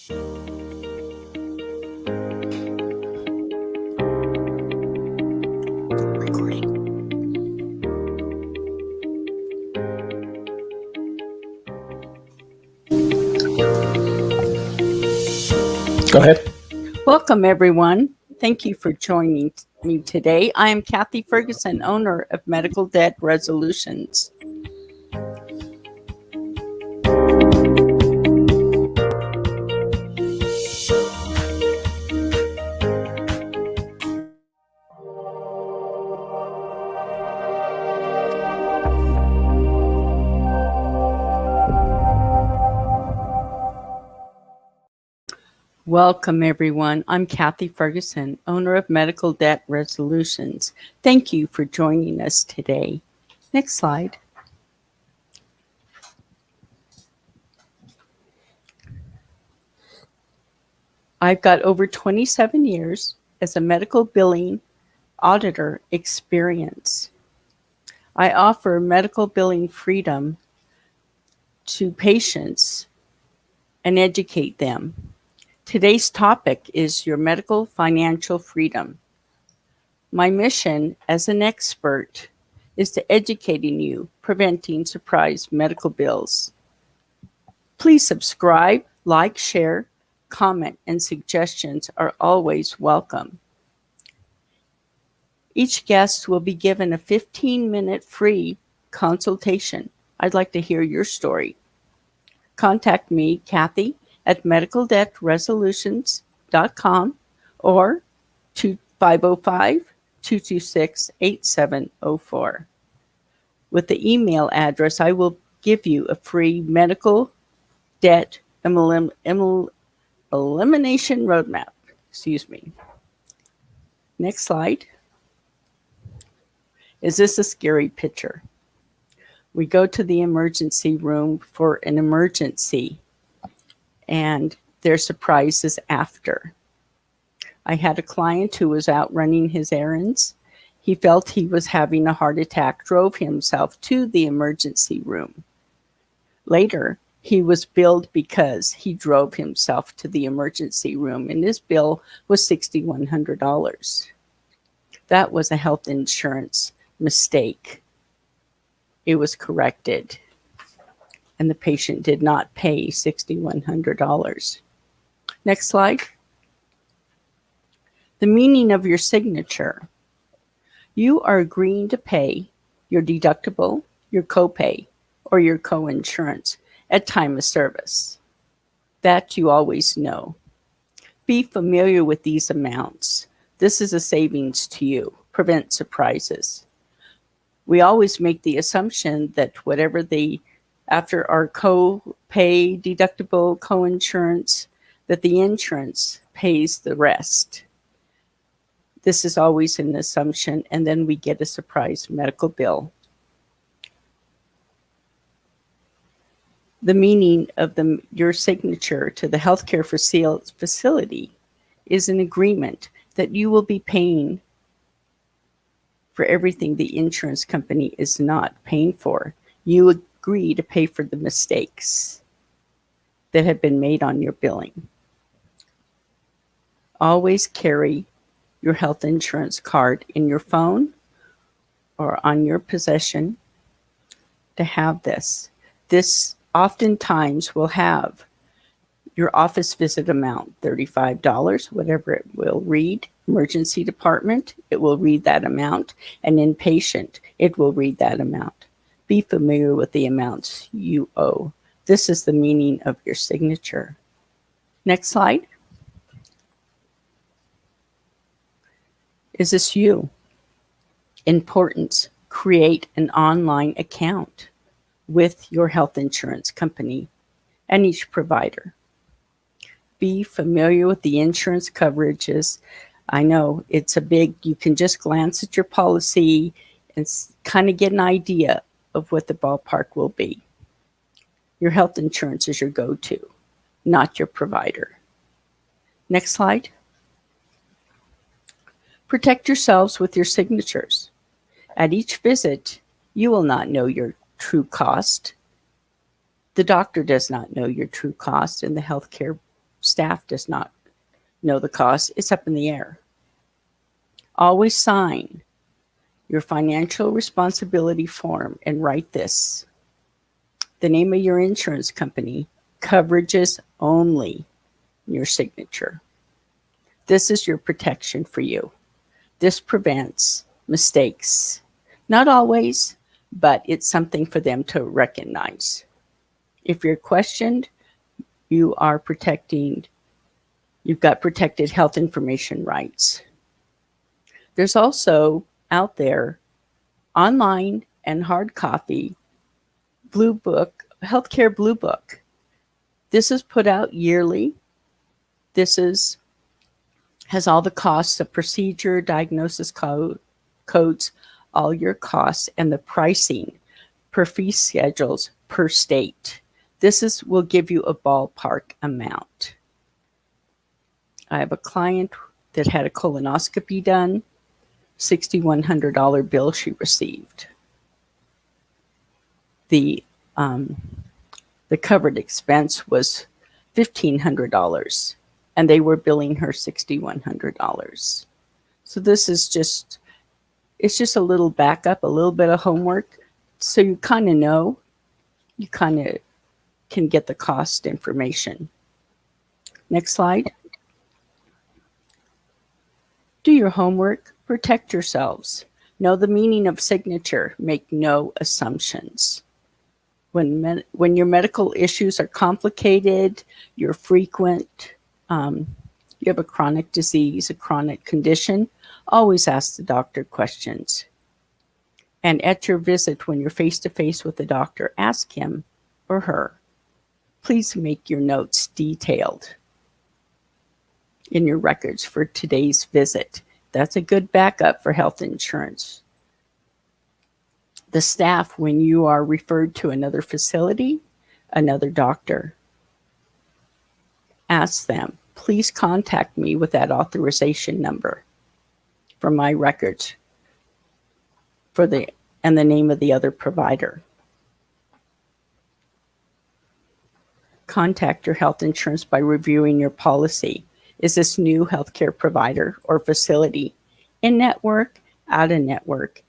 Recording. Go ahead. Welcome, everyone. Thank you for joining me today. I am Kathy Ferguson, owner of Medical Debt Resolutions. Welcome, everyone. I'm Kathy Ferguson, owner of Medical Debt Resolutions. Thank you for joining us today. Next slide. I've got over 27 years as a medical billing auditor experience. I offer medical billing freedom to patients and educate them. Today's topic is your medical financial freedom. My mission as an expert is to educating you, preventing surprise medical bills. Please subscribe, like, share, comment, and suggestions are always welcome. Each guest will be given a 15-minute free consultation. I'd like to hear your story. Contact me, Kathy, at medicaldebtresolutions.com or 505-226-8704. With the email address, I will give you a free medical debt elimination roadmap. Next slide. Is this a scary picture? We go to the emergency room for an emergency, and their surprise is after. I had a client who was out running his errands. He felt he was having a heart attack, drove himself to the emergency room. Later, he was billed because he drove himself to the emergency room, and his bill was $6,100. That was a health insurance mistake. It was corrected, and the patient did not pay $6,100. Next slide. The meaning of your signature. You are agreeing to pay your deductible, your copay, or your coinsurance at time of service. That you always know. Be familiar with these amounts. This is a savings to you. Prevent surprises. We always make the assumption that whatever after our co-pay, deductible, coinsurance, that the insurance pays the rest. This is always an assumption, and then we get a surprise medical bill. The meaning of your signature to the healthcare facility is an agreement that you will be paying for everything the insurance company is not paying for. You agree to pay for the mistakes that have been made on your billing. Always carry your health insurance card in your phone or on your possession to have this. This oftentimes will have your office visit amount, $35, whatever it will read. Emergency department, it will read that amount. And inpatient, it will read that amount. Be familiar with the amounts you owe. This is the meaning of your signature. Next slide. Is this you? Importance, create an online account with your health insurance company and each provider. Be familiar with the insurance coverages. I know it's you can just glance at your policy and kind of get an idea of what the ballpark will be. Your health insurance is your go-to, not your provider. Next slide. Protect yourselves with your signatures. At each visit, you will not know your true cost. The doctor does not know your true cost, and the healthcare staff does not know the cost. It's up in the air. Always sign your financial responsibility form and write this: the name of your insurance company, coverages only, your signature. This is your protection for you. This prevents mistakes. Not always, but it's something for them to recognize. If you're questioned, you've got protected health information rights. There's also out there online and hard copy Bluebook, Healthcare Bluebook. This is put out yearly. This has all the costs of procedure, diagnosis codes, all your costs, and the pricing per fee schedules per state. This will give you a ballpark amount. I have a client that had a colonoscopy done, $6,100 bill she received. The covered expense was $1,500, and they were billing her $6,100. So this is just a little backup, a little bit of homework, so you kind of know, you kind of can get the cost information. Next slide. Do your homework, protect yourselves. Know the meaning of signature, make no assumptions. When your medical issues are complicated, you're frequent, you have a chronic disease, a chronic condition, always ask the doctor questions. And at your visit, when you're face-to-face with the doctor, ask him or her, please make your notes detailed in your records for today's visit. That's a good backup for health insurance. The staff, when you are referred to another facility, another doctor, ask them, please contact me with that authorization number for my records and the name of the other provider. Contact your health insurance by reviewing your policy. Is this new healthcare provider or facility in-network, out-of-network,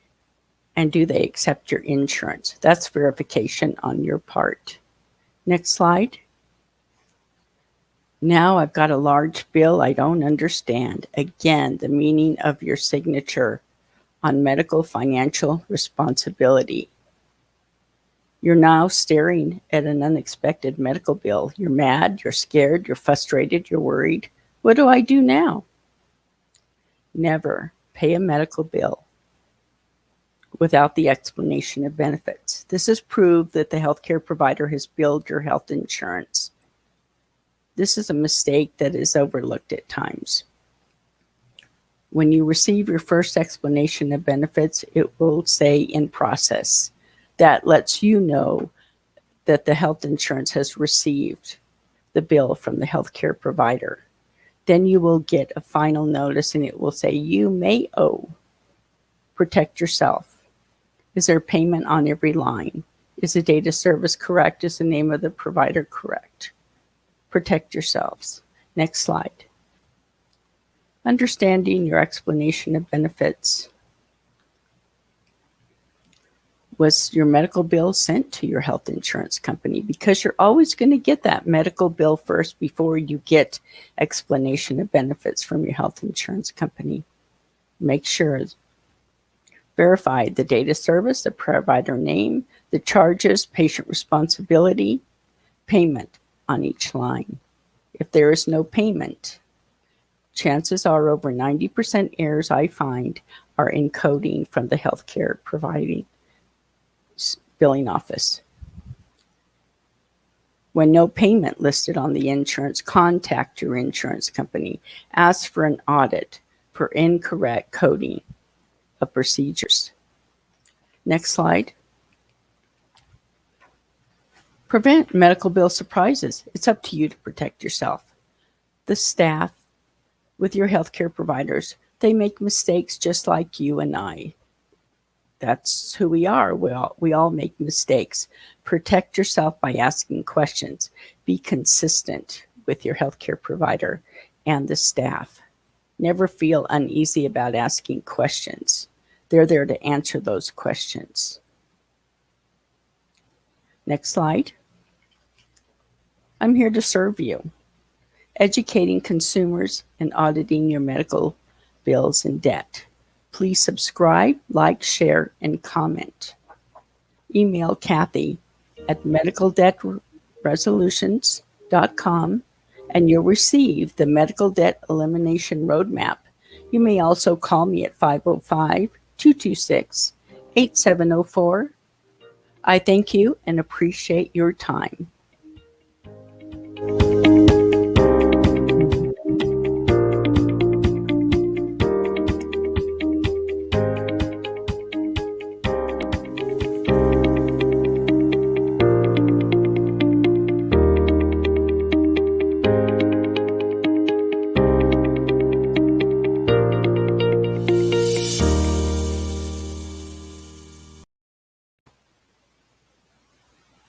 and do they accept your insurance? That's verification on your part. Next slide. Now I've got a large bill I don't understand. Again, the meaning of your signature on medical financial responsibility. You're now staring at an unexpected medical bill. You're mad, you're scared, you're frustrated, you're worried. What do I do now? Never pay a medical bill without the explanation of benefits. This is proof that the healthcare provider has billed your health insurance. This is a mistake that is overlooked at times. When you receive your first explanation of benefits, it will say in process. That lets you know that the health insurance has received the bill from the healthcare provider. Then you will get a final notice and it will say you may owe. Protect yourself. Is there payment on every line? Is the date of service correct? Is the name of the provider correct? Protect yourselves. Next slide. Understanding your explanation of benefits. Was your medical bill sent to your health insurance company? Because you're always going to get that medical bill first before you get explanation of benefits from your health insurance company. Make sure. Verify the date of service, the provider name, the charges, patient responsibility, payment on each line. If there is no payment, chances are over 90% errors I find are in coding from the healthcare providing billing office. When no payment listed on the insurance, contact your insurance company. Ask for an audit for incorrect coding of procedures. Next slide. Prevent medical bill surprises. It's up to you to protect yourself. The staff with your healthcare providers, they make mistakes just like you and I. That's who we are. We all make mistakes. Protect yourself by asking questions. Be consistent with your healthcare provider and the staff. Never feel uneasy about asking questions. They're there to answer those questions. Next slide. I'm here to serve you, educating consumers and auditing your medical bills and debt. Please subscribe, like, share, and comment. Email Kathy at medicaldebtresolutions.com and you'll receive the Medical Debt Elimination Roadmap. You may also call me at 505-226-8704. I thank you and appreciate your time.